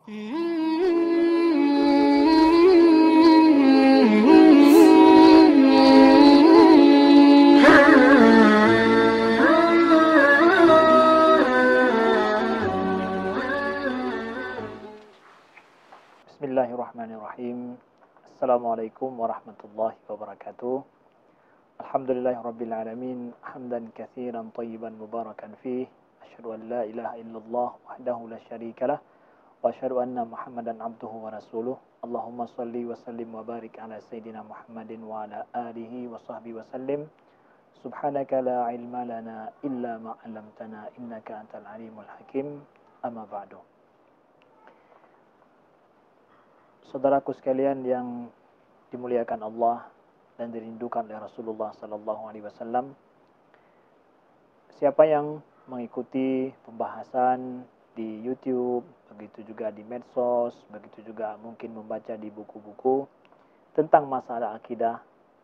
Bismillahirrahmanirrahim. Assalamualaikum warahmatullahi wabarakatuh. Alhamdulillahirabbil alamin, hamdan katsiran thayyiban mubarakan fih. Asyhadu an la ilaha illallah wahdahu la syarikalah wa asyhadu anna Muhammadan abduhu wa rasuluh. Allahumma shalli wa sallim wa barik ala sayidina Muhammadin wa ala alihi wa sahbihi wa sallim. Subhanaka la ilma lana illa ma 'allamtana innaka antal alimul hakim. Amma ba'du. Saudaraku sekalian yang dimuliakan Allah dan dirindukan oleh Rasulullah sallallahu alaihi wasallam, siapa yang mengikuti pembahasan di YouTube, begitu juga di medsos, begitu juga mungkin membaca di buku-buku tentang masalah akidah,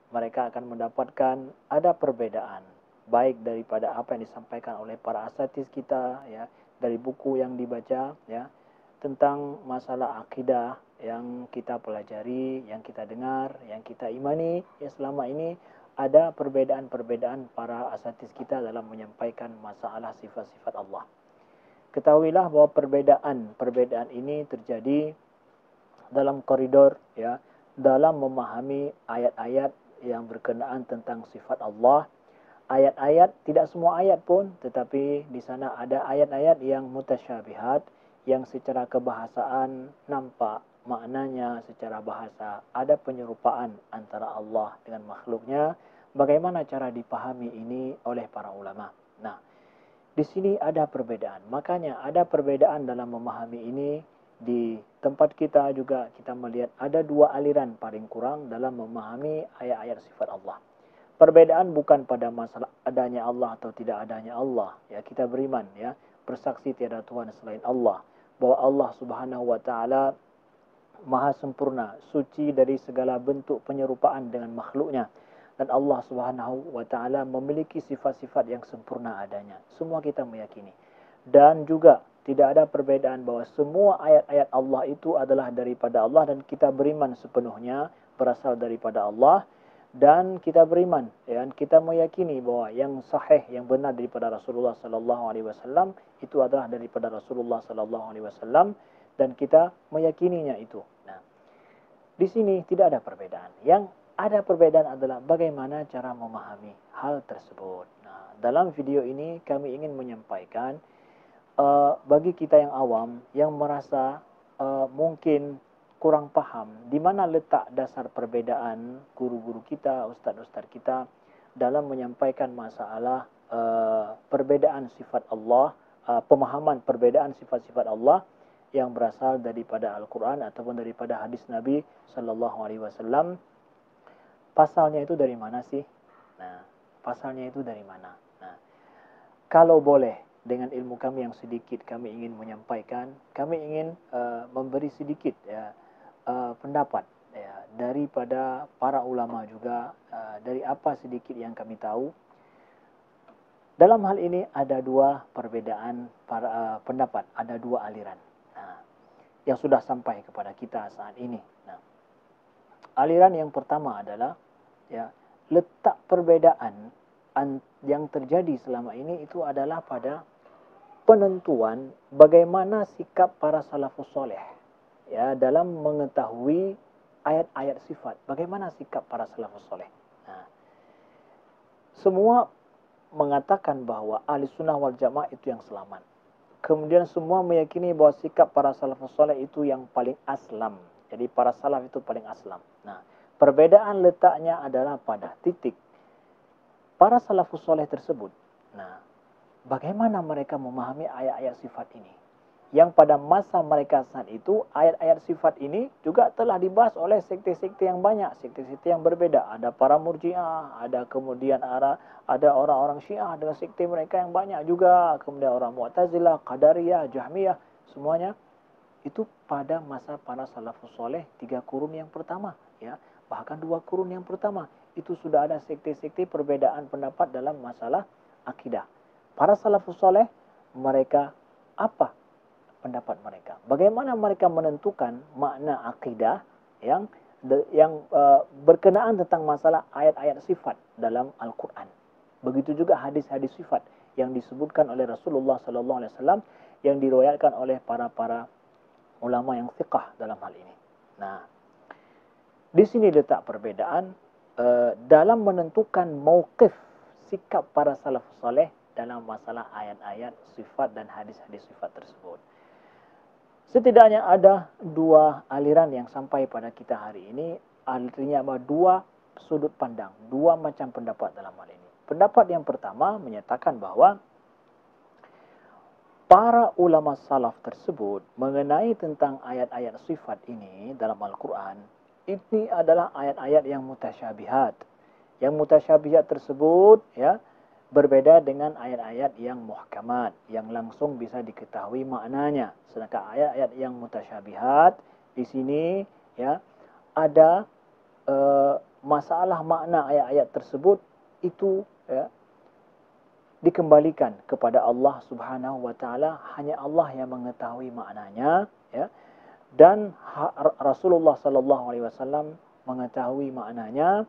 mereka akan mendapatkan ada perbedaan baik daripada apa yang disampaikan oleh para asatidz kita ya, dari buku yang dibaca ya, tentang masalah akidah yang kita pelajari, yang kita dengar, yang kita imani, ya selama ini ada perbedaan-perbedaan para asatidz kita dalam menyampaikan masalah sifat-sifat Allah. Ketahuilah bahwa perbedaan ini terjadi dalam koridor ya, dalam memahami ayat-ayat yang berkenaan tentang sifat Allah. Ayat-ayat, tidak semua ayat pun, tetapi di sana ada ayat-ayat yang mutasyabihat, yang secara kebahasaan nampak maknanya secara bahasa ada penyerupaan antara Allah dengan makhluknya. Bagaimana cara dipahami ini oleh para ulama? Nah, di sini ada perbedaan. Makanya ada perbedaan dalam memahami ini. Di tempat kita juga kita melihat ada dua aliran paling kurang dalam memahami ayat-ayat sifat Allah. Perbedaan bukan pada masalah adanya Allah atau tidak adanya Allah. Ya, kita beriman ya, bersaksi tiada Tuhan selain Allah, bahwa Allah Subhanahu wa taala Maha sempurna, suci dari segala bentuk penyerupaan dengan makhluknya. Dan Allah Subhanahu wa taala memiliki sifat-sifat yang sempurna adanya. Semua kita meyakini. Dan juga tidak ada perbedaan bahwa semua ayat-ayat Allah itu adalah daripada Allah dan kita beriman sepenuhnya berasal daripada Allah. Dan kita beriman dan kita meyakini bahwa yang sahih, yang benar daripada Rasulullah sallallahu alaihi wasallam itu adalah daripada Rasulullah sallallahu alaihi wasallam. Dan kita meyakininya itu. Nah, di sini tidak ada perbedaan. Yang ada perbedaan adalah bagaimana cara memahami hal tersebut. Nah, dalam video ini kami ingin menyampaikan bagi kita yang awam yang merasa mungkin kurang paham di mana letak dasar perbedaan guru-guru kita, ustaz-ustaz kita dalam menyampaikan masalah perbedaan sifat Allah, pemahaman perbedaan sifat-sifat Allah yang berasal daripada Al-Quran ataupun daripada hadis Nabi Sallallahu Alaihi Wasallam. Pasalnya itu dari mana sih? Nah, pasalnya itu dari mana? Nah, kalau boleh dengan ilmu kami yang sedikit, kami ingin menyampaikan, kami ingin memberi sedikit ya, pendapat ya, daripada para ulama juga, dari apa sedikit yang kami tahu. Dalam hal ini ada dua perbedaan pendapat, ada dua aliran yang sudah sampai kepada kita saat ini. Nah, aliran yang pertama adalah ya, letak perbedaan yang terjadi selama ini itu adalah pada penentuan bagaimana sikap para salafus soleh ya dalam mengetahui ayat-ayat sifat. Bagaimana sikap para salafus soleh? Nah, semua mengatakan bahwa ahli sunnah wal jamaah itu yang selamat. Kemudian semua meyakini bahwa sikap para salafus soleh itu yang paling aslam. Jadi para salaf itu paling aslam. Nah, perbedaan letaknya adalah pada titik para salafus soleh tersebut. Nah, bagaimana mereka memahami ayat-ayat sifat ini? Yang pada masa mereka saat itu, ayat-ayat sifat ini juga telah dibahas oleh sekte-sekte yang banyak, sekte-sekte yang berbeda. Ada para murjiah, ada kemudian ada orang-orang syiah dengan sekte mereka yang banyak juga. Kemudian orang mu'tazilah, qadariyah, jahmiyah, semuanya itu pada masa para salafus soleh 3 kurun yang pertama. Ya, bahkan 2 kurun yang pertama. Itu sudah ada sekte-sekte perbedaan pendapat dalam masalah akidah. Para salafus soleh, mereka apa pendapat mereka. Bagaimana mereka menentukan makna akidah yang berkenaan tentang masalah ayat-ayat sifat dalam Al-Quran. Begitu juga hadis-hadis sifat yang disebutkan oleh Rasulullah sallallahu alaihi wasallam yang diriwayatkan oleh para ulama yang thiqah dalam hal ini. Nah, di sini letak perbedaan dalam menentukan mauqif sikap para salafus saleh dalam masalah ayat-ayat sifat dan hadis-hadis sifat tersebut. Setidaknya ada dua aliran yang sampai pada kita hari ini, artinya dua sudut pandang, dua macam pendapat dalam hal ini. Pendapat yang pertama menyatakan bahawa para ulama salaf tersebut mengenai tentang ayat-ayat sifat ini dalam Al-Quran, ini adalah ayat-ayat yang mutasyabihat. Yang mutasyabihat tersebut berbeda dengan ayat-ayat yang muhkamat, yang langsung bisa diketahui maknanya. Sedangkan ayat-ayat yang mutasyabihat di sini ada masalah makna ayat-ayat tersebut itu dikembalikan kepada Allah Subhanahu wa taala, hanya Allah yang mengetahui maknanya, dan Rasulullah sallallahu alaihi wasallam mengetahui maknanya.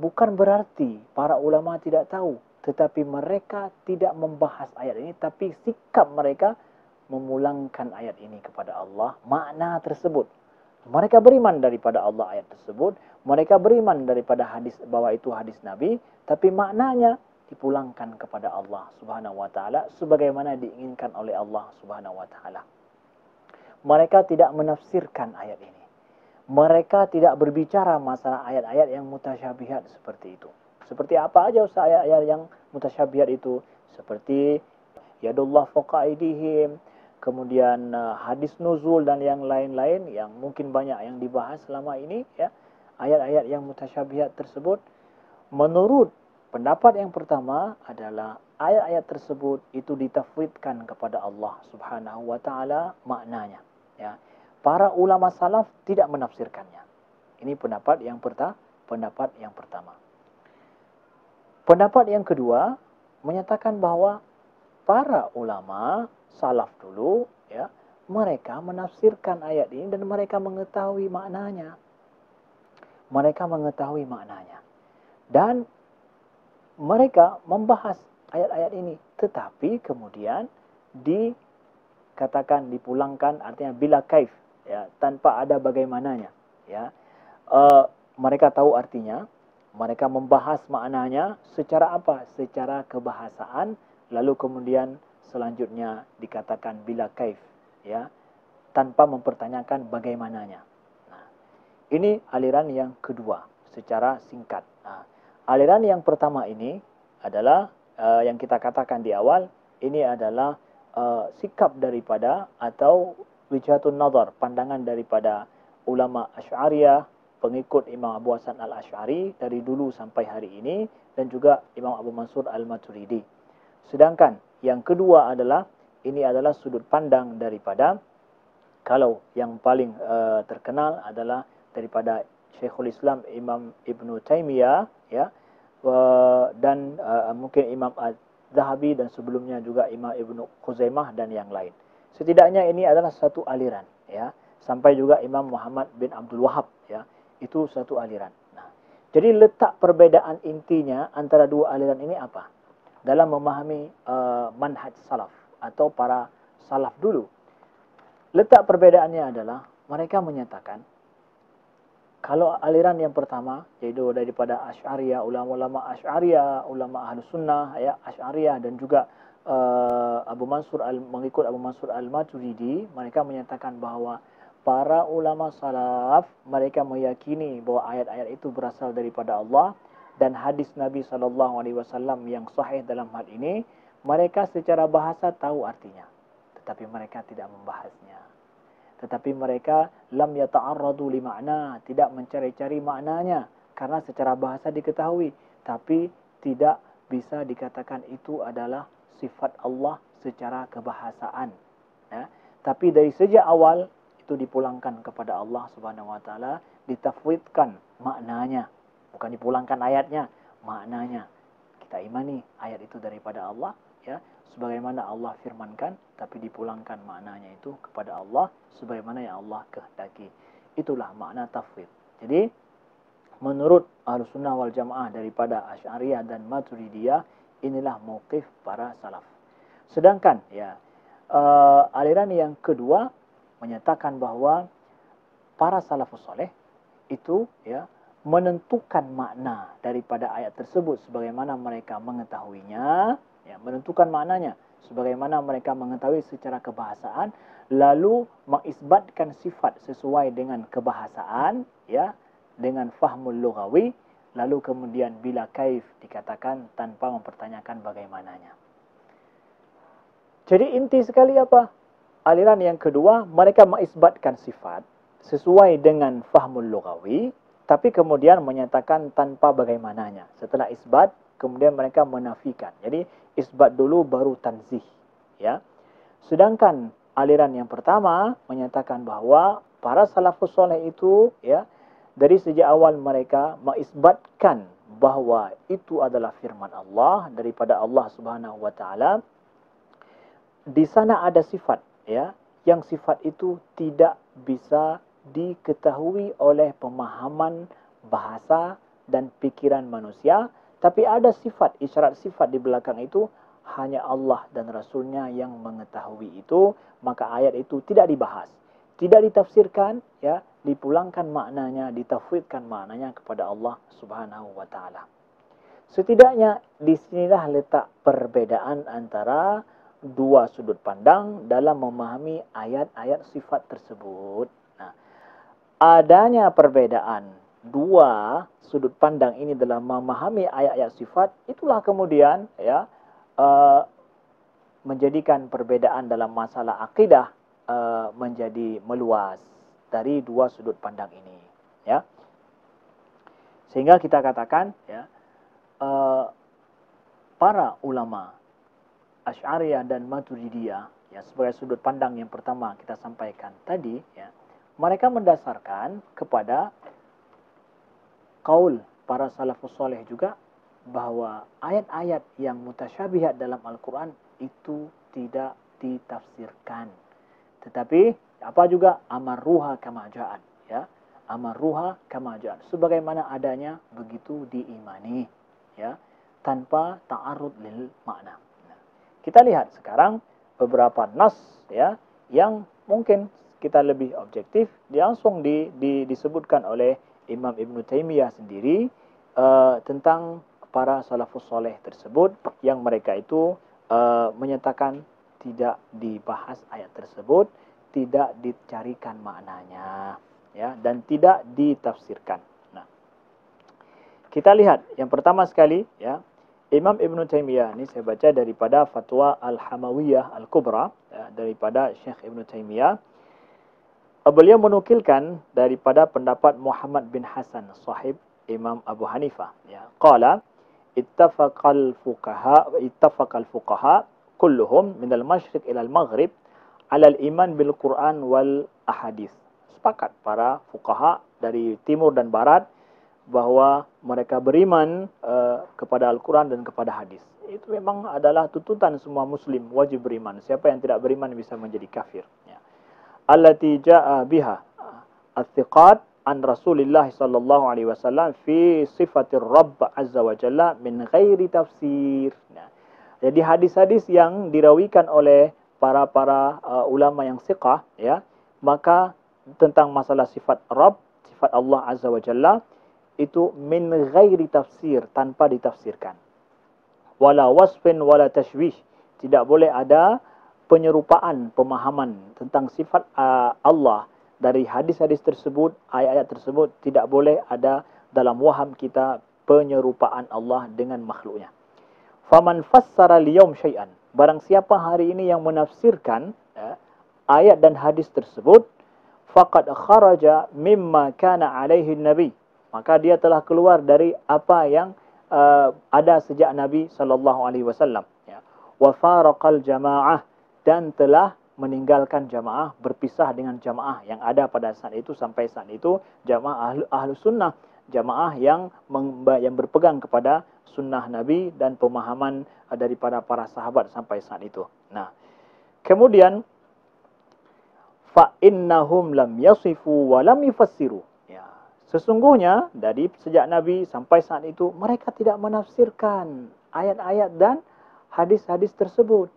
Bukan berarti para ulama tidak tahu, tetapi mereka tidak membahas ayat ini, tapi sikap mereka memulangkan ayat ini kepada Allah, makna tersebut. Mereka beriman daripada Allah ayat tersebut, mereka beriman daripada hadis bahwa itu hadis Nabi, tapi maknanya dipulangkan kepada Allah Subhanahu wa taala sebagaimana diinginkan oleh Allah Subhanahu wa taala. Mereka tidak menafsirkan ayat ini. Mereka tidak berbicara masalah ayat-ayat yang mutasyabihat seperti itu. Seperti apa aja ayat-ayat yang mutasyabihat itu? Seperti yadullah fawqa aydihim, kemudian hadis nuzul dan yang lain-lain yang mungkin banyak yang dibahas selama ini, ayat-ayat yang mutasyabihat tersebut. Menurut pendapat yang pertama adalah ayat-ayat tersebut itu ditafwidkan kepada Allah Subhanahu wa taala maknanya, Para ulama salaf tidak menafsirkannya. Ini pendapat yang pertama. Pendapat yang kedua menyatakan bahawa para ulama salaf dulu, mereka menafsirkan ayat ini dan mereka mengetahui maknanya. Dan mereka membahas ayat-ayat ini, tetapi kemudian dikatakan dipulangkan, artinya bila kaif, tanpa ada bagaimananya. Mereka tahu artinya, mereka membahas maknanya secara apa? Secara kebahasaan, lalu kemudian selanjutnya dikatakan bila kaif, tanpa mempertanyakan bagaimananya. Nah, ini aliran yang kedua secara singkat. Aliran yang pertama ini adalah yang kita katakan di awal, ini adalah sikap daripada atau wijhatun nazar, pandangan daripada ulama Asy'ariyah, pengikut Imam Abu Hasan Al-Asy'ari dari dulu sampai hari ini, dan juga Imam Abu Mansur Al-Maturidi. Sedangkan yang kedua adalah, ini adalah sudut pandang daripada, kalau yang paling terkenal adalah daripada Syekhul Islam Imam Ibn Taymiyah, dan mungkin Imam Az-Zahabi, dan sebelumnya juga Imam Ibn Khuzaimah dan yang lain. Setidaknya ini adalah satu aliran, sampai juga Imam Muhammad bin Abdul Wahab, itu satu aliran. Nah, jadi letak perbedaan intinya antara dua aliran ini apa? Dalam memahami manhaj salaf atau para salaf dulu, letak perbedaannya adalah mereka menyatakan kalau aliran yang pertama, yaitu daripada Asy'ariyah, ulama-ulama Asy'ariyah, ulama Ahlus Sunnah, Asy'ariyah, dan juga mengikut Abu Mansur Al-Maturidi, mereka menyatakan bahawa para ulama salaf mereka meyakini bahawa ayat-ayat itu berasal daripada Allah, dan hadis Nabi SAW yang sahih dalam hal ini, mereka secara bahasa tahu artinya, tetapi mereka tidak membahasnya. Tetapi mereka lam yata'arradu li ma'na, tidak mencari-cari maknanya, karena secara bahasa diketahui, tapi tidak bisa dikatakan itu adalah sifat Allah secara kebahasaan. Tapi dari sejak awal itu dipulangkan kepada Allah Subhanahu wa taala, ditafwidkan maknanya, bukan dipulangkan ayatnya, maknanya. Kita imani ayat itu daripada Allah, sebagaimana Allah firmankan, tapi dipulangkan maknanya itu kepada Allah sebagaimana yang Allah kehendaki. Itulah makna tafwid. Jadi menurut Ahlussunnah wal Jamaah daripada Asy'ariyah dan Maturidiyah, inilah mauqif para salaf. Sedangkan aliran yang kedua menyatakan bahwa para salafus saleh itu menentukan makna daripada ayat tersebut sebagaimana mereka mengetahuinya, menentukan maknanya sebagaimana mereka mengetahui secara kebahasaan, lalu mengisbatkan sifat sesuai dengan kebahasaan, dengan fahmul lughawi, lalu kemudian bila kaif dikatakan tanpa mempertanyakan bagaimananya. Jadi inti sekali apa? Aliran yang kedua, mereka mengisbatkan sifat sesuai dengan fahmul lughawi, tapi kemudian menyatakan tanpa bagaimananya. Setelah isbat, kemudian mereka menafikan. Jadi isbat dulu baru tanzih, Sedangkan aliran yang pertama menyatakan bahawa para salafus soleh itu, dari sejak awal mereka mengisbatkan bahawa itu adalah firman Allah daripada Allah Subhanahu wa taala. Di sana ada sifat, yang sifat itu tidak bisa diketahui oleh pemahaman bahasa dan pikiran manusia, tapi ada sifat, isyarat sifat di belakang itu hanya Allah dan Rasulnya yang mengetahui itu, maka ayat itu tidak dibahas, tidak ditafsirkan, dipulangkan maknanya, ditafwidkan maknanya kepada Allah Subhanahu wa taala. Setidaknya di sinilah letak perbedaan antara dua sudut pandang dalam memahami ayat-ayat sifat tersebut. Nah, adanya perbedaan dua sudut pandang ini dalam memahami ayat-ayat sifat, itulah kemudian menjadikan perbedaan dalam masalah akidah menjadi meluas dari dua sudut pandang ini, Sehingga kita katakan, para ulama Asy'ariyah dan Maturidiyah, sebagai sudut pandang yang pertama kita sampaikan tadi, mereka mendasarkan kepada qaul para salafus soleh juga bahawa ayat-ayat yang mutasyabihat dalam Al-Quran itu tidak ditafsirkan, tetapi apa juga amarruha kama ja'at, amarruha kama ja'at, sebagaimana adanya begitu diimani, tanpa ta'arud lil makna. Kita lihat sekarang beberapa nas, yang mungkin kita lebih objektif, langsung disebutkan oleh Imam Ibn Taymiyah sendiri tentang para salafus soleh tersebut, yang mereka itu menyatakan tidak dibahas ayat tersebut, tidak dicarikan maknanya, dan tidak ditafsirkan. Nah, kita lihat yang pertama sekali, Imam Ibn Taymiyah, ini saya baca daripada Fatwa Al-Hamawiyah Al-Kubra, daripada Syekh Ibn Taymiyah. Beliau menukilkan daripada pendapat Muhammad bin Hasan, sahib Imam Abu Hanifah. Qala, ittafaqal fuqaha kulluhum min al-masyriq ila al-maghrib ala al-iman bil Quran wal ahadith. Sepakat para fuqaha dari timur dan barat bahawa mereka beriman kepada Al-Quran dan kepada hadis. Itu memang adalah tuntutan semua muslim, wajib beriman. Siapa yang tidak beriman bisa menjadi kafir. Allati ja'a biha al-thiqat an Rasulillah sallallahu alaihi wasallam fi sifatir Rabb azza wa jalla min ghairi tafsir. Jadi hadis-hadis yang dirawikan oleh para ulama yang thiqah, maka tentang masalah sifat Rabb, sifat Allah azza wa jalla, itu min ghairi tafsir, tanpa ditafsirkan. Wala wasfin wala tashwih, tidak boleh ada penyerupaan pemahaman tentang sifat Allah dari hadis-hadis tersebut, ayat-ayat tersebut, tidak boleh ada dalam waham kita penyerupaan Allah dengan makhluknya. Faman fassara liyawm syai'an, barang siapa hari ini yang menafsirkan ayat dan hadis tersebut, faqad kharaja mimma kana alaihi nabi, maka dia telah keluar dari apa yang ada sejak Nabi sallallahu alaihi wasallam, wa faraqal jamaah, dan telah meninggalkan jamaah, berpisah dengan jamaah yang ada pada saat itu sampai saat itu, jamaah ahlu sunnah, jamaah yang berpegang kepada sunnah Nabi dan pemahaman daripada para sahabat sampai saat itu. Nah, kemudian fa innahum lam yasifu wa lam yufassiru. Ya, sesungguhnya dari sejak Nabi sampai saat itu mereka tidak menafsirkan ayat-ayat dan hadis-hadis tersebut.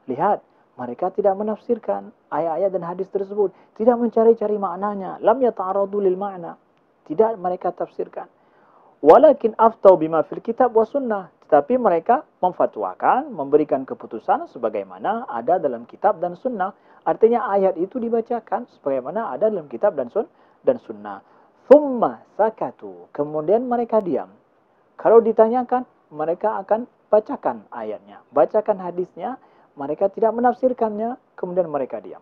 Lihat, mereka tidak menafsirkan ayat-ayat dan hadis tersebut, tidak mencari-cari maknanya, lam yata'aradu lil ma'na. Tidak mereka tafsirkan. Walakin aftau bima fil kitab wa sunnah. Tetapi mereka memfatwakan, memberikan keputusan sebagaimana ada dalam kitab dan sunnah. Artinya ayat itu dibacakan sebagaimana ada dalam kitab dan sunnah. Thumma sakatu. Kemudian mereka diam. Kalau ditanyakan, mereka akan bacakan ayatnya, bacakan hadisnya, mereka tidak menafsirkannya, kemudian mereka diam.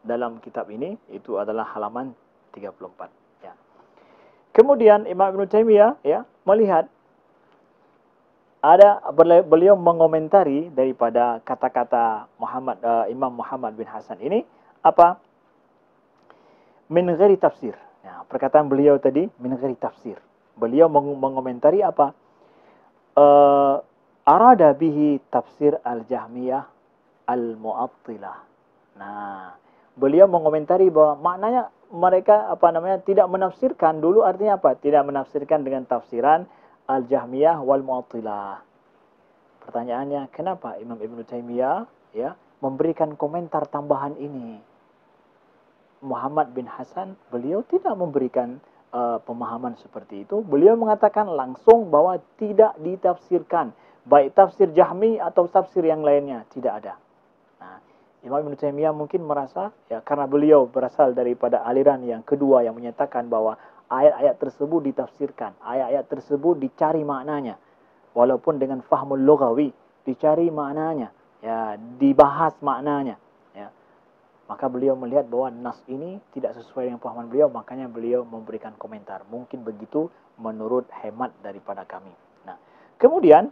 Dalam kitab ini, itu adalah halaman 34. Ya. Kemudian Imam Ibn Taimiyah ya, melihat beliau mengomentari daripada kata-kata Imam Muhammad bin Hasan ini apa? Min ghairi tafsir. Ya, perkataan beliau tadi min ghairi tafsir. Beliau mengomentari apa? Arada bihi tafsir al-Jahmiyah al-Mu'attilah. Nah, beliau mengomentari bahwa maknanya mereka tidak menafsirkan dulu, artinya apa? Tidak menafsirkan dengan tafsiran al-Jahmiyah wal Mu'attilah. Pertanyaannya, kenapa Imam Ibn Taimiyah ya memberikan komentar tambahan ini? Muhammad bin Hasan, beliau tidak memberikan pemahaman seperti itu. Beliau mengatakan langsung bahwa tidak ditafsirkan, baik tafsir Jahmi atau tafsir yang lainnya, tidak ada. Nah, Imam Ibn Taimiyah mungkin merasa, ya karena beliau berasal daripada aliran yang kedua yang menyatakan bahwa ayat-ayat tersebut ditafsirkan, ayat-ayat tersebut dicari maknanya, walaupun dengan fahmul lughawi, dicari maknanya, ya dibahas maknanya. Maka beliau melihat bahwa nas ini tidak sesuai dengan pemahaman beliau, makanya beliau memberikan komentar. Mungkin begitu menurut hemat daripada kami. Nah, kemudian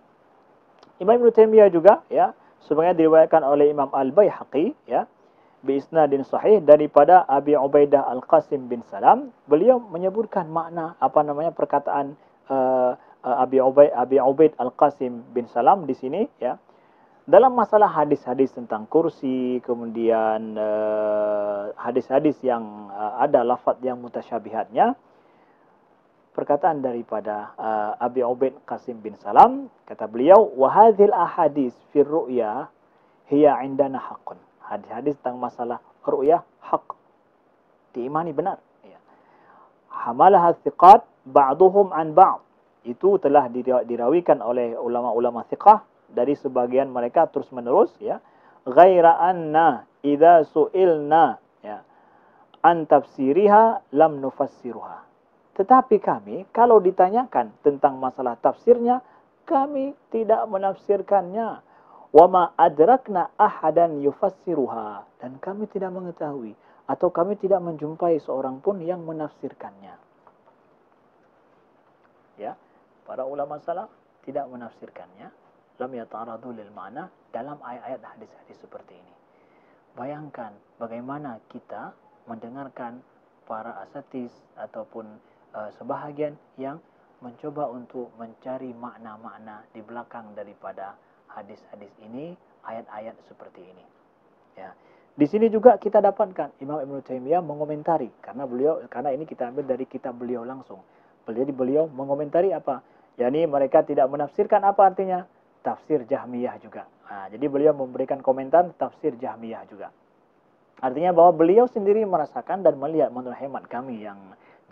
Imam Ibn Taimiyah juga ya, sebagaimana diriwayatkan oleh Imam Al-Baihaqi ya, bi isnadin sahih daripada Abi Ubaidah Al-Qasim bin Salam, beliau menyebutkan makna perkataan Abi Ubaid Al-Qasim bin Salam di sini ya. Dalam masalah hadis-hadis tentang kursi, kemudian hadis-hadis yang ada lafaz yang mutasyabihatnya, perkataan daripada Abi Ubaid Qasim bin Salam, kata beliau, wa hadhil ahadis fi ru'ya hiya indana haqqun. Hadis-hadis tentang masalah ru'yah hak, diimani benar. Ya. Hamalaha thiqat ba'duhum an ba'd. Itu telah dirawikan oleh ulama-ulama thiqah dari sebagian mereka terus menerus ya, ghaira anna idza su'ilna ya an tafsiriha lam nufassiruha. Tetapi kami kalau ditanyakan tentang masalah tafsirnya, kami tidak menafsirkannya. Wa ma adrakna ahadan yufassiruha, dan kami tidak mengetahui atau kami tidak menjumpai seorang pun yang menafsirkannya. Ya, para ulama salaf tidak menafsirkannya, lam yata'aradu lil ma'na, dalam ayat-ayat hadis-hadis seperti ini. Bayangkan bagaimana kita mendengarkan para asatis ataupun sebahagian yang mencoba untuk mencari makna-makna di belakang daripada hadis-hadis ini, ayat-ayat seperti ini. Ya. Di sini juga kita dapatkan Imam Ibn Taimiyah mengomentari, karena ini kita ambil dari kitab beliau langsung. Beliau mengomentari apa? Yani mereka tidak menafsirkan, apa artinya? Tafsir Jahmiyah juga. Nah, jadi beliau memberikan komentar tafsir Jahmiyah juga. Artinya bahwa beliau sendiri merasakan dan melihat menurut hemat kami yang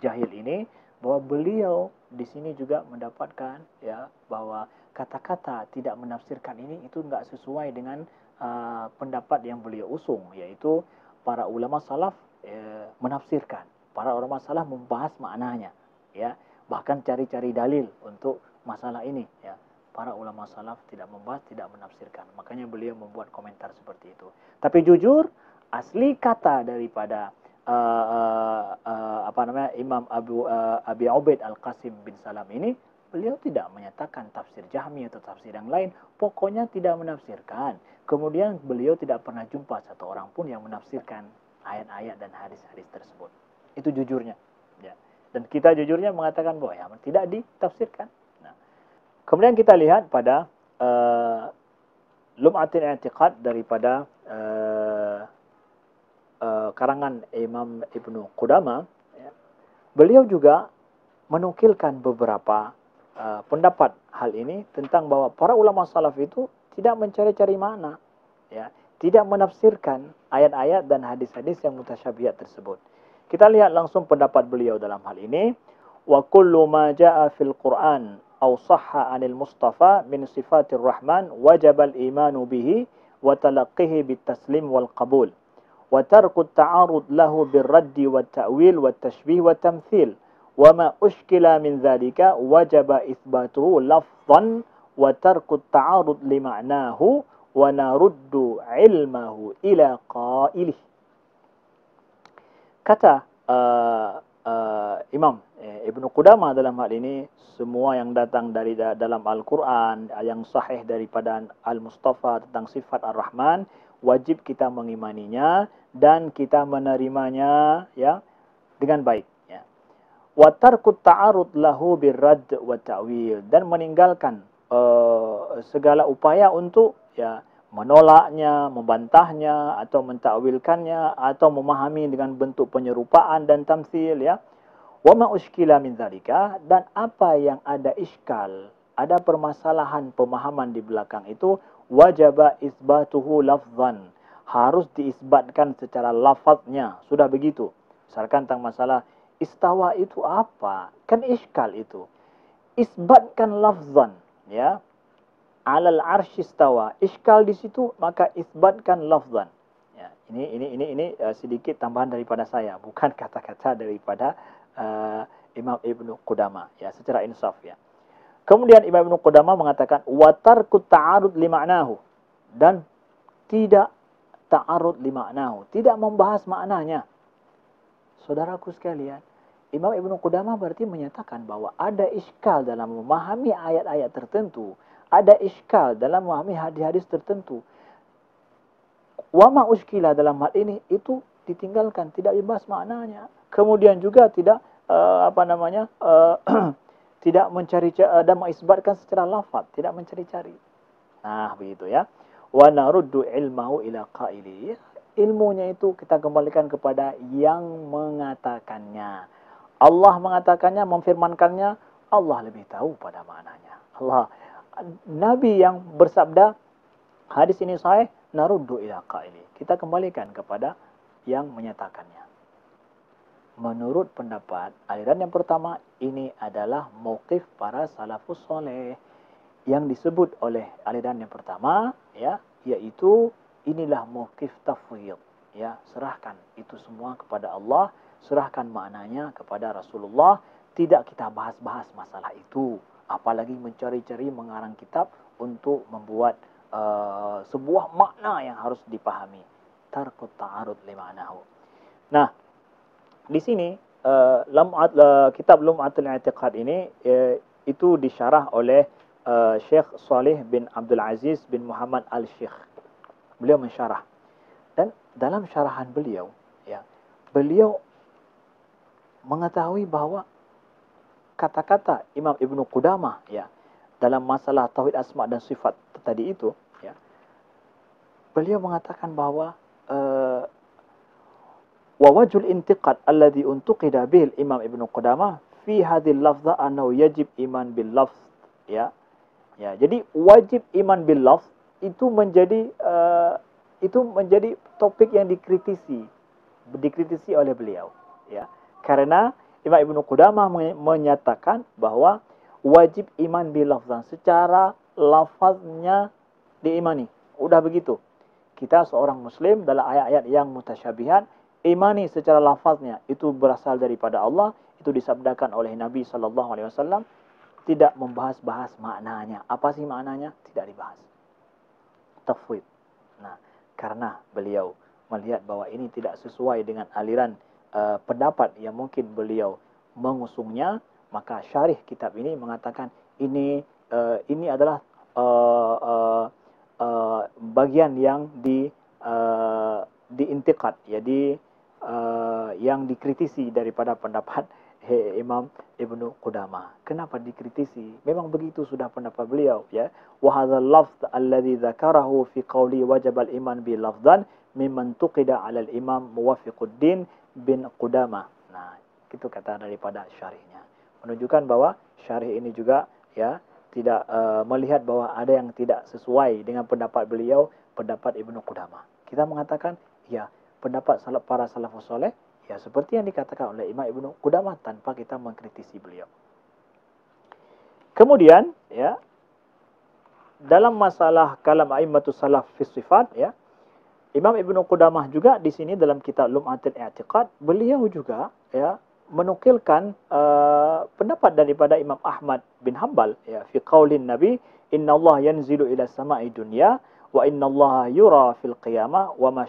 jahil ini, bahwa beliau di sini juga mendapatkan ya bahwa kata-kata tidak menafsirkan ini itu enggak sesuai dengan pendapat yang beliau usung, yaitu para ulama salaf menafsirkan, para ulama salaf membahas maknanya ya, bahkan cari-cari dalil untuk masalah ini ya. Para ulama salaf tidak membahas, tidak menafsirkan. Makanya beliau membuat komentar seperti itu. Tapi jujur, asli kata daripada Imam Abi Ubaid Al-Qasim bin Salam ini, beliau tidak menyatakan tafsir Jahmi atau tafsir yang lain. Pokoknya tidak menafsirkan. Kemudian beliau tidak pernah jumpa satu orang pun yang menafsirkan ayat-ayat dan hadis-hadis tersebut. Itu jujurnya. Ya. Dan kita jujurnya mengatakan bahwa ya, tidak ditafsirkan. Nah, kemudian kita lihat pada Lum'atul I'tiqad daripada karangan Imam Ibnu Qudamah, ya, beliau juga menukilkan beberapa pendapat hal ini tentang bahwa para ulama salaf itu tidak mencari-cari makna, ya, tidak menafsirkan ayat-ayat dan hadis-hadis yang mutasyabihat tersebut. Kita lihat langsung pendapat beliau dalam hal ini. Wa kullu ma jaa fil Qur'an aw sahha 'anil Mustafa min sifatir Rahman wajaba al-imanu bihi wa talaqqihi bit taslim wal qabul. وترك التعارض له بالرد والتأويل والتشبيه والتمثيل وما أشكل من ذلك وجب إثباته لفظا وترك التعارض لمعناه ونرد علمه إلى قائله. Kata Imam Ibnu Qudamah dalam hal ini, semua yang datang dari dalam Al-Quran yang sahih daripada Al-Mustafa tentang sifat Ar-Rahman, wajib kita mengimaninya dan kita menerimanya, ya, dengan baik, ya. Wa tarkut ta'arud lahu birrad wa ta'wil, dan meninggalkan segala upaya untuk, ya, menolaknya, membantahnya atau mentakwilkannya atau memahami dengan bentuk penyerupaan dan tamtsil, ya. Wa ma uskila min dzalika, dan apa yang ada iskal, ada permasalahan pemahaman di belakang itu, wajaba isbatuhu lafzan, harus diisbatkan secara lafaznya. Sudah begitu. Misalkan tentang masalah istawa itu apa? Kan iskal itu. Isbatkan lafzan, ya. Alal arsy istawa. Iskal di situ, maka isbatkan lafzan. Ya, ini sedikit tambahan daripada saya, bukan kata-kata daripada Imam Ibnu Qudamah, ya, secara insaf, ya. Kemudian Imam Ibnu Qudamah mengatakan wa tarkut ta'arud li ma'nahu, dan tidak ta'arud li ma'nahu, tidak membahas maknanya. Saudaraku sekalian, Imam Ibnu Qudamah berarti menyatakan bahwa ada iskal dalam memahami ayat-ayat tertentu, ada iskal dalam memahami hadis-hadis tertentu. Wa ma uskila, dalam hal ini itu ditinggalkan, tidak dibahas maknanya. Kemudian juga tidak tidak mencari dan mengisbatkan secara lafaz, tidak mencari-cari. Nah, begitu, ya. Wa naruddu ilmahu ila qaili. Ilmunya itu kita kembalikan kepada yang mengatakannya. Allah mengatakannya, memfirmankannya, Allah lebih tahu pada maknanya. Nabi yang bersabda, hadis ini sahih, naruddu ila qaili. Kita kembalikan kepada yang menyatakannya. Menurut pendapat aliran yang pertama, ini adalah mauqif para salafus soleh yang disebut oleh aliran yang pertama, ya, yaitu inilah mauqif tafwid, ya, serahkan itu semua kepada Allah, serahkan maknanya kepada Rasulullah, tidak kita bahas-bahas masalah itu, apalagi mencari-cari mengarang kitab untuk membuat sebuah makna yang harus dipahami. Tarkut ta'arud li ma'nahu. Nah, di sini kitab Lum'atul I'tiqad ini itu disyarah oleh Syekh Salih bin Abdul Aziz bin Muhammad Al-Syekh. Beliau mensyarah, dan dalam syarahan beliau, ya, beliau mengetahui bahwa kata-kata Imam Ibnu Qudamah, ya, dalam masalah tauhid asma dan sifat tadi itu, ya, beliau mengatakan bahwa wa wajhul intiqad alladhi untuqida bil Imam Ibnu Qudamah fi hadhil lafza annahu yajib iman bil lafz, ya. Ya, jadi wajib iman bil lafz itu menjadi topik yang dikritisi oleh beliau, ya. Karena Imam Ibnu Qudamah menyatakan bahwa wajib iman bil lafzan, secara lafaznya diimani. Udah begitu. Kita seorang muslim dalam ayat-ayat yang mutasyabihat, imani secara lafaznya itu berasal daripada Allah, itu disabdakan oleh Nabi SAW, tidak membahas-bahas maknanya. Apa sih maknanya? Tidak dibahas. Tafwid. Nah, karena beliau melihat bahwa ini tidak sesuai dengan aliran pendapat yang mungkin beliau mengusungnya, maka syarih kitab ini mengatakan ini adalah bagian yang diintiqad, ya, yang dikritisi daripada pendapat Imam Ibnu Qudamah. Kenapa dikritisi? Memang begitu sudah pendapat beliau, ya. Wa hadzal lafdh alladhi dzakarahu fi qawli wajib al-iman bi lafdhan mimman tuqida 'ala al-imam Muwaffiquddin bin Qudamah. Nah, itu kata daripada syarihnya. Menunjukkan bahwa syarih ini juga, ya, tidak melihat bahwa ada yang tidak sesuai dengan pendapat beliau, pendapat Ibnu Qudamah. Kita mengatakan, ya, pendapat para salafus soleh, ya, seperti yang dikatakan oleh Imam Ibnu Qudamah tanpa kita mengkritisi beliau. Kemudian, ya, dalam masalah kalam a'immatus salaf fi sifat, ya, Imam Ibnu Qudamah juga di sini dalam kitab Lum'atul I'tiqad, beliau juga, ya, menukilkan pendapat daripada Imam Ahmad bin Hanbal, ya, fi qaulin Nabi, "Inna Allah yanzilu ila sama'i dunya wa inna Allah yura fil qiyamah wa ma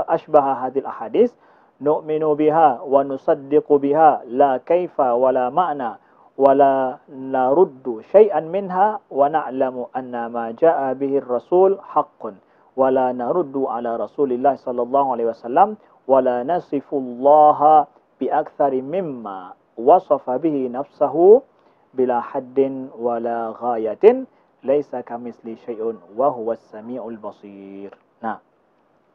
ashbaha hadhil ahadits nu'minu biha wa nusaddiqu biha la kaifa wa la ma'na wa la naruddu syai'an minha wa na'lamu anna ma ja'a bihi ar-rasul haqqun wa la naruddu ala Rasulillah sallallahu alaihi wasallam wa la nasifu Allah bi aktsari mimma wasafa bihi nafsahu bila haddin wa la ghayatin laisa kamitsli syai'un wa huwas samiul basir." Nah,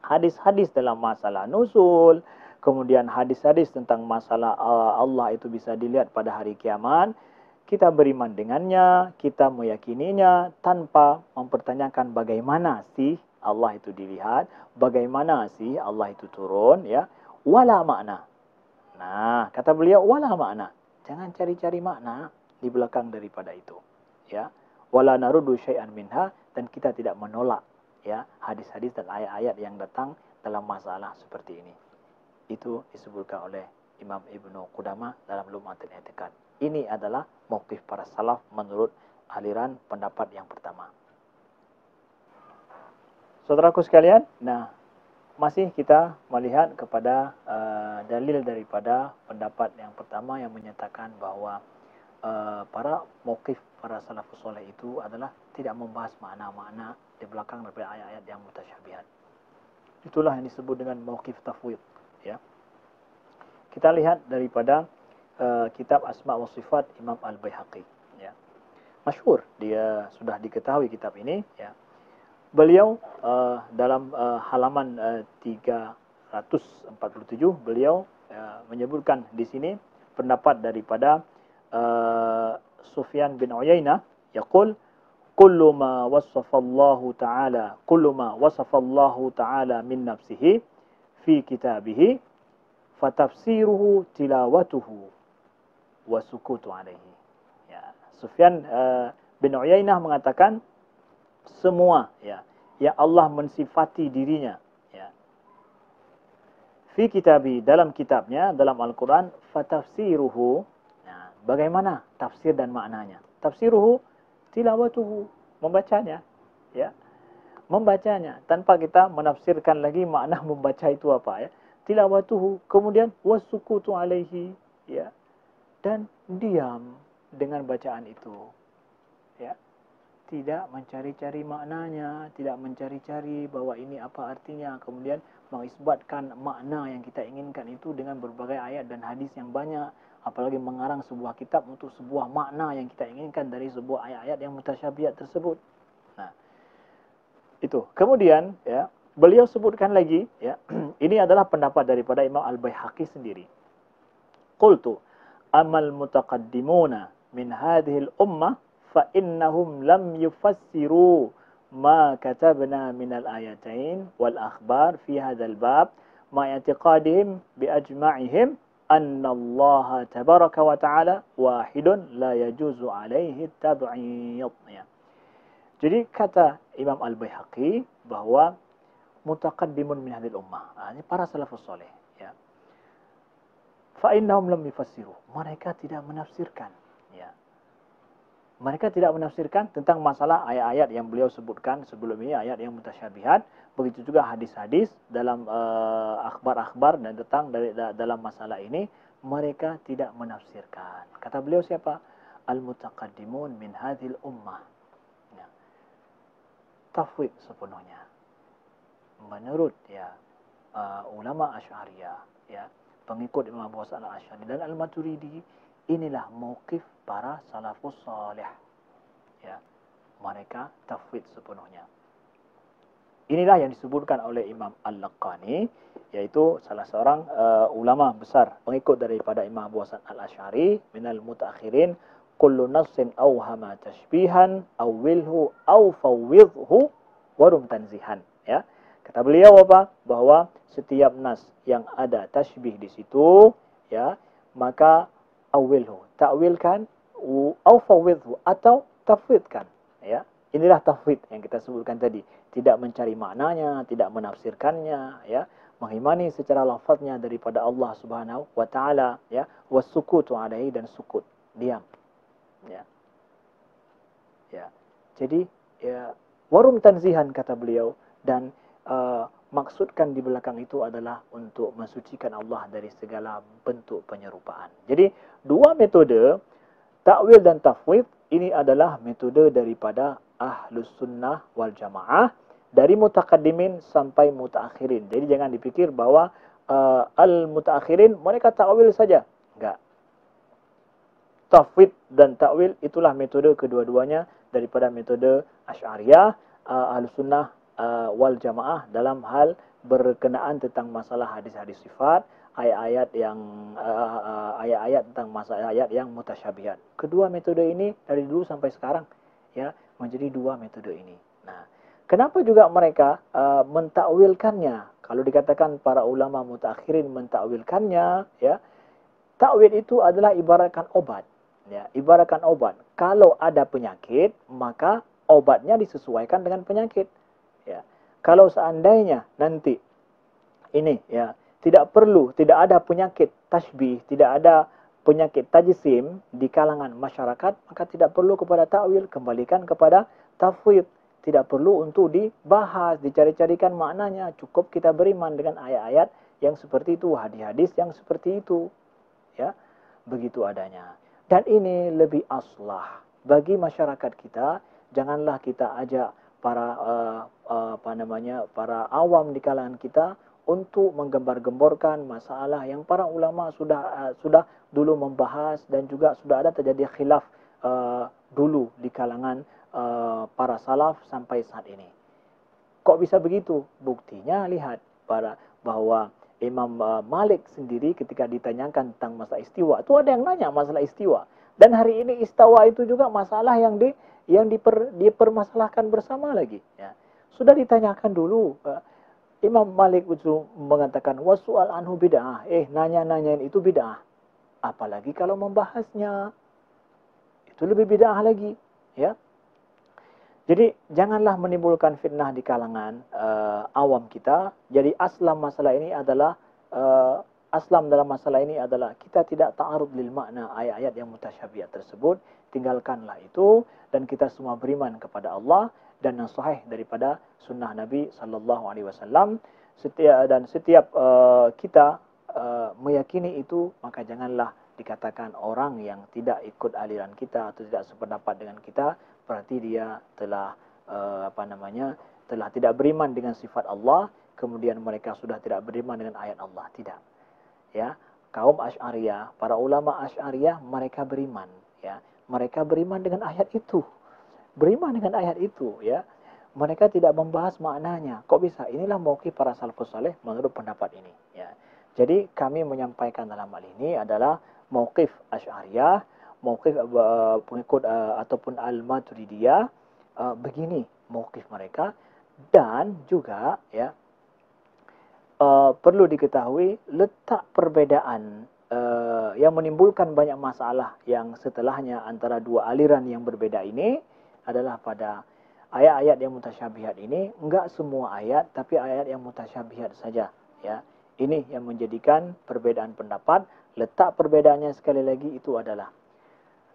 hadis-hadis dalam masalah nuzul, kemudian hadis-hadis tentang masalah Allah itu bisa dilihat pada hari kiamat, kita beriman dengannya, kita meyakininya tanpa mempertanyakan bagaimana sih Allah itu dilihat, bagaimana sih Allah itu turun, ya. Wala makna. Nah, kata beliau wala makna. Jangan cari-cari makna di belakang daripada itu, ya. Wala narudu syai'an minha, dan kita tidak menolak, ya, hadis-hadis dan ayat-ayat yang datang dalam masalah seperti ini. Itu disebutkan oleh Imam Ibnu Qudamah dalam Lum'atul I'tiqad. Ini adalah mauqif para salaf menurut aliran pendapat yang pertama. Saudaraku sekalian, nah, masih kita melihat kepada dalil daripada pendapat yang pertama yang menyatakan bahwa para mauqif para salafus soleh itu adalah tidak membahas makna-makna di belakang daripada ayat-ayat yang mutasyabihat. Itulah yang disebut dengan mauqif tafwid, ya. Kita lihat daripada kitab Asma wa Sifat Imam Al-Baihaqi, ya. Masyhur, dia sudah diketahui kitab ini, ya. Beliau dalam halaman 347 beliau menyebutkan di sini pendapat daripada Sufyan bin Uyainah, yaqul kullu ma wasafallahu ta'ala min nafsihi fi kitabihi fatafsiruhu tilawatuhu wa sukutu alaihi. Ya, Sufyan bin Uyainah mengatakan semua, ya, yang Allah mensifati dirinya, ya, fi kitabi, dalam kitabnya, dalam Al-Quran, fatafsiruhu, nah, bagaimana tafsir dan maknanya. Tafsiruhu tilawatuhu, membacanya, ya, membacanya tanpa kita menafsirkan lagi makna membaca itu apa, ya. Tilawatuhu, kemudian wasukutu alaihi, ya, dan diam dengan bacaan itu, ya. Tidak mencari-cari maknanya, tidak mencari-cari bahwa ini apa artinya, kemudian mengisbatkan makna yang kita inginkan itu dengan berbagai ayat dan hadis yang banyak, apalagi mengarang sebuah kitab untuk sebuah makna yang kita inginkan dari sebuah ayat-ayat yang mutasyabihat tersebut. Nah, itu. Kemudian, ya, beliau sebutkan lagi, ya, ini adalah pendapat daripada Imam Al-Baihaqi sendiri. Qultu amal mutaqaddimuna min hadhil ummah فإنهم لم يفسروا ما كتبنا من الآيتين والأخبار في هذا الباب مع اعتقادهم بأجمعهم أن الله تبارك وتعالى واحد لا يجوز عليه التبعيض. Jadi kata Imam Al-Baihaqi bahwa mutaqaddimun min hadhil ummah, ini para salafus saleh, ya. فإنهم لم يفسروا, mereka tidak menafsirkan, ya. Mereka tidak menafsirkan tentang masalah ayat-ayat yang beliau sebutkan sebelum ini, ayat yang mutasyabihat. Begitu juga hadis-hadis dalam akhbar-akhbar dan datang dari dalam masalah ini, mereka tidak menafsirkan. Kata beliau siapa? Al-mutaqaddimun min hadhil ummah. Ya. Tafwid sepenuhnya. Menurut, ya, ulama Asy'ariyah, ya, pengikut Imam Abu Hasan al-Asy'ari dan al-Maturidi, inilah mauqif para salafus salih, ya. Mereka tafwid sepenuhnya. Inilah yang disebutkan oleh Imam Al-Laqani, yaitu salah seorang ulama besar pengikut daripada Imam Abu Hasan al-Asy'ari minal mutaakhirin, kullu nassin awhama tashbihan awwilhu aw fawwidhu warum tanzihan, ya. Kata beliau apa? Bahwa setiap nas yang ada tasbih di situ, ya, maka awwilhu, takwilkan, aw fawwidhu, atau tafwidkan, ya. Inilah tafwid yang kita sebutkan tadi. Tidak mencari maknanya, tidak menafsirkannya, ya, mengimani secara lafaznya daripada Allah Subhanahu wa taala, ya, wasukutu alaihi, dan sukut, diam, ya. Ya. Jadi, ya, warum tanzihan kata beliau, dan maksudkan di belakang itu adalah untuk mensucikan Allah dari segala bentuk penyerupaan. Jadi, dua metode takwil dan tafwid ini adalah metode daripada Ahlus Sunnah wal Jamaah, dari mutaqaddimin sampai mutaakhirin. Jadi jangan dipikir bahwa al-mutaakhirin mereka takwil saja. Enggak. Tafwid dan takwil itulah metode kedua-duanya daripada metode Asy'ariyah, Ahlus Sunnah wal Jamaah dalam hal berkenaan tentang masalah hadis-hadis sifat, ayat-ayat yang ayat-ayat tentang masalah ayat yang mutasyabihat. Kedua metode ini dari dulu sampai sekarang, ya, menjadi dua metode ini. Nah, kenapa juga mereka mentakwilkannya? Kalau dikatakan para ulama mutaakhirin mentakwilkannya, ya, takwil itu adalah ibaratkan obat, ya, ibaratkan obat. Kalau ada penyakit, maka obatnya disesuaikan dengan penyakit, ya. Kalau seandainya nanti ini, ya, tidak ada penyakit tasbih, tidak ada penyakit tajsim di kalangan masyarakat, maka tidak perlu kepada takwil, kembalikan kepada tafwid. Tidak perlu untuk dibahas, dicari-carikan maknanya. Cukup kita beriman dengan ayat-ayat yang seperti itu, hadis-hadis yang seperti itu, ya. Begitu adanya. Dan ini lebih aslah bagi masyarakat kita. Janganlah kita ajak para para awam di kalangan kita untuk menggembar-gemborkan masalah yang para ulama sudah dulu membahas, dan juga sudah ada terjadi khilaf dulu di kalangan para salaf sampai saat ini. Kok bisa begitu? Buktinya lihat bahwa Imam Malik sendiri ketika ditanyakan tentang masalah istiwa, itu ada yang nanya masalah istiwa. Dan hari ini istawa itu juga masalah yang dipermasalahkan bersama lagi, ya. Sudah ditanyakan dulu. Imam Malik itu mengatakan wasu'al anhu bid'ah. Nanya-nanyain itu bid'ah. Apalagi kalau membahasnya, itu lebih bid'ah lagi, ya. Jadi janganlah menimbulkan fitnah di kalangan awam kita. Jadi aslam dalam masalah ini adalah kita tidak ta'arud lil makna ayat-ayat yang mutasyabihat tersebut. Tinggalkanlah itu, dan kita semua beriman kepada Allah dan yang sahih daripada sunnah Nabi sallallahu alaihi wasallam. Setiap kita meyakini itu, maka janganlah dikatakan orang yang tidak ikut aliran kita atau tidak sependapat dengan kita berarti dia telah telah tidak beriman dengan sifat Allah, kemudian mereka sudah tidak beriman dengan ayat Allah. Tidak, ya. Kaum Asy'ariyah, para ulama Asy'ariyah, mereka beriman, ya. Mereka beriman dengan ayat itu. Beriman dengan ayat itu, ya. Mereka tidak membahas maknanya. Kok bisa? Inilah mauqif para salafus saleh menurut pendapat ini, ya. Jadi kami menyampaikan dalam hal ini adalah mauqif Asy'ariyah, mauqif pengikut ataupun al-Maturidiyah, begini mauqif mereka. Dan juga, ya, perlu diketahui letak perbedaan yang menimbulkan banyak masalah yang setelahnya antara dua aliran yang berbeda ini adalah pada ayat-ayat yang mutasyabihat ini. Enggak semua ayat, tapi ayat yang mutasyabihat saja, ya. Ini yang menjadikan perbedaan pendapat. Letak perbedaannya sekali lagi itu adalah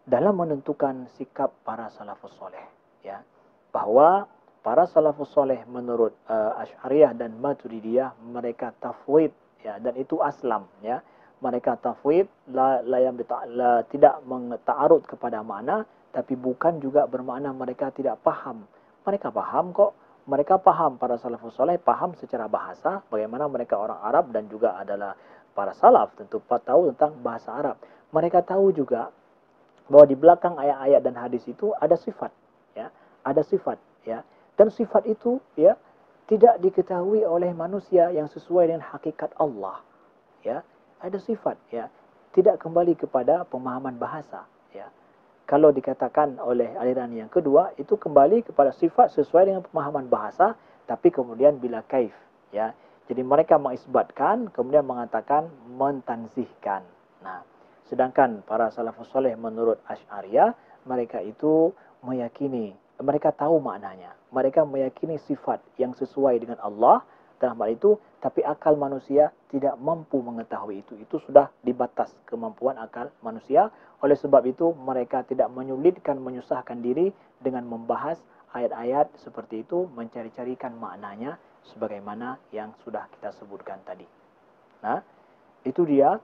dalam menentukan sikap para salafus soleh, ya. Bahwa para salafus soleh menurut Asy'ariyah dan Maturidiyah, mereka tafwid, ya, dan itu aslam, ya. Mereka tafwid tidak ta'arud kepada makna, tapi bukan juga bermakna mereka tidak paham. Mereka paham kok. Mereka paham, para salafus soleh paham secara bahasa, bagaimana mereka orang Arab dan juga adalah para salaf tentu tahu tentang bahasa Arab. Mereka tahu juga bahwa di belakang ayat-ayat dan hadis itu ada sifat, ya, ada sifat, ya, dan sifat itu, ya, tidak diketahui oleh manusia yang sesuai dengan hakikat Allah, ya, ada sifat, ya, tidak kembali kepada pemahaman bahasa, ya. Kalau dikatakan oleh aliran yang kedua itu kembali kepada sifat sesuai dengan pemahaman bahasa, tapi kemudian bila kaif, ya. Jadi mereka mengisbatkan, kemudian mengatakan mentanzihkan. Nah, sedangkan para salafus saleh menurut Asy'ariyah, mereka itu meyakini, mereka tahu maknanya. Mereka meyakini sifat yang sesuai dengan Allah dalam hal itu, tapi akal manusia tidak mampu mengetahui itu. Itu sudah dibatas kemampuan akal manusia. Oleh sebab itu, mereka tidak menyulitkan, menyusahkan diri dengan membahas ayat-ayat seperti itu, mencari-carikan maknanya sebagaimana yang sudah kita sebutkan tadi. Nah, itu dia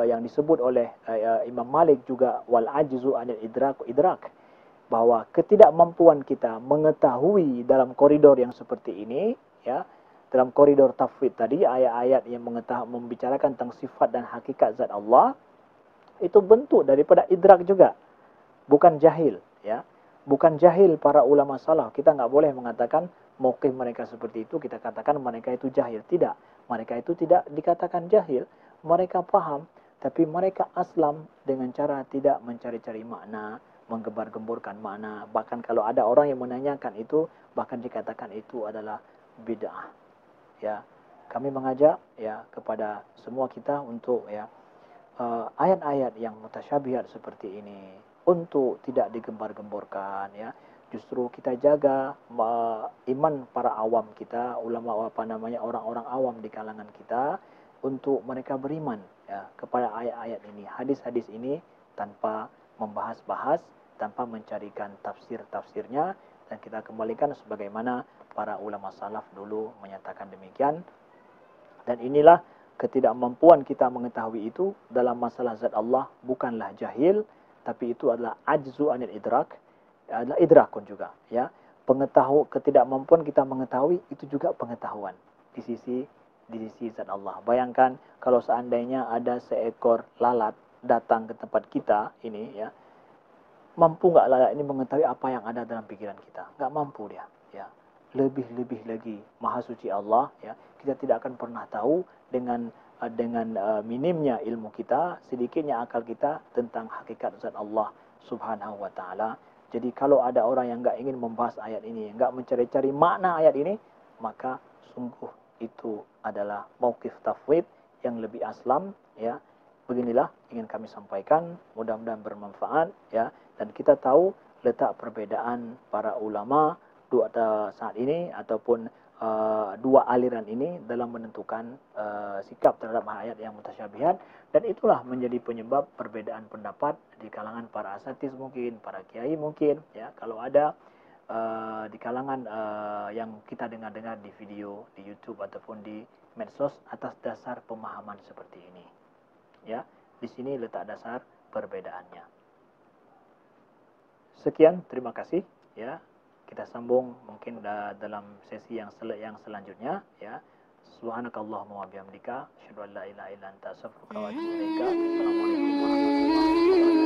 yang disebut oleh Imam Malik juga, wal ajzu anil idrak, bahwa ketidakmampuan kita mengetahui dalam koridor yang seperti ini, ya, dalam koridor tafwid tadi, ayat-ayat yang membicarakan tentang sifat dan hakikat zat Allah, itu bentuk daripada idrak juga, bukan jahil, ya, bukan jahil para ulama salaf. Kita nggak boleh mengatakan mauqif mereka seperti itu, kita katakan mereka itu jahil. Tidak, mereka itu tidak dikatakan jahil, mereka paham, tapi mereka aslam dengan cara tidak mencari-cari makna, menggembar-gemburkan makna. Bahkan kalau ada orang yang menanyakan itu, bahkan dikatakan itu adalah bid'ah. Ya, kami mengajak, ya, kepada semua kita untuk, ya, ayat-ayat yang mutasyabihat seperti ini untuk tidak digembar-gemborkan, ya. Justru kita jaga iman para awam kita, ulama, apa namanya, orang-orang awam di kalangan kita, untuk mereka beriman, ya, kepada ayat-ayat ini, hadis-hadis ini, tanpa membahas-bahas, tanpa mencarikan tafsir-tafsirnya, dan kita kembalikan sebagaimana para ulama salaf dulu menyatakan demikian. Dan inilah ketidakmampuan kita mengetahui itu dalam masalah zat Allah bukanlah jahil, tapi itu adalah ajzu anil idrak, adalah idrakun juga, ya. Ketidakmampuan kita mengetahui itu juga pengetahuan di sisi zat Allah. Bayangkan kalau seandainya ada seekor lalat datang ke tempat kita ini, ya, mampu nggak lalat ini mengetahui apa yang ada dalam pikiran kita? Nggak mampu dia, ya. Lebih-lebih lagi Maha Suci Allah, ya. Kita tidak akan pernah tahu dengan minimnya ilmu kita, sedikitnya akal kita tentang hakikat zat Allah Subhanahu wa taala. Jadi kalau ada orang yang enggak ingin membahas ayat ini, enggak mencari-cari makna ayat ini, maka sungguh itu adalah mauqif tafwid yang lebih aslam, ya. Beginilah ingin kami sampaikan, mudah-mudahan bermanfaat, ya. Dan kita tahu letak perbedaan para ulama saat ini ataupun dua aliran ini dalam menentukan sikap terhadap ayat yang mutasyabihat, dan itulah menjadi penyebab perbedaan pendapat di kalangan para asatiz mungkin, para kiai mungkin, ya, kalau ada di kalangan yang kita dengar-dengar di video di YouTube ataupun di medsos atas dasar pemahaman seperti ini, ya. Di sini letak dasar perbedaannya. Sekian, terima kasih, ya. Kita sambung mungkin dalam sesi yang selanjutnya, ya. Subhanakallahumma wa bihamdika, asyhadu an la ilaha illa anta, astaghfiruka wa atubu ilaika. Assalamualaikum warahmatullahi wabarakatuh.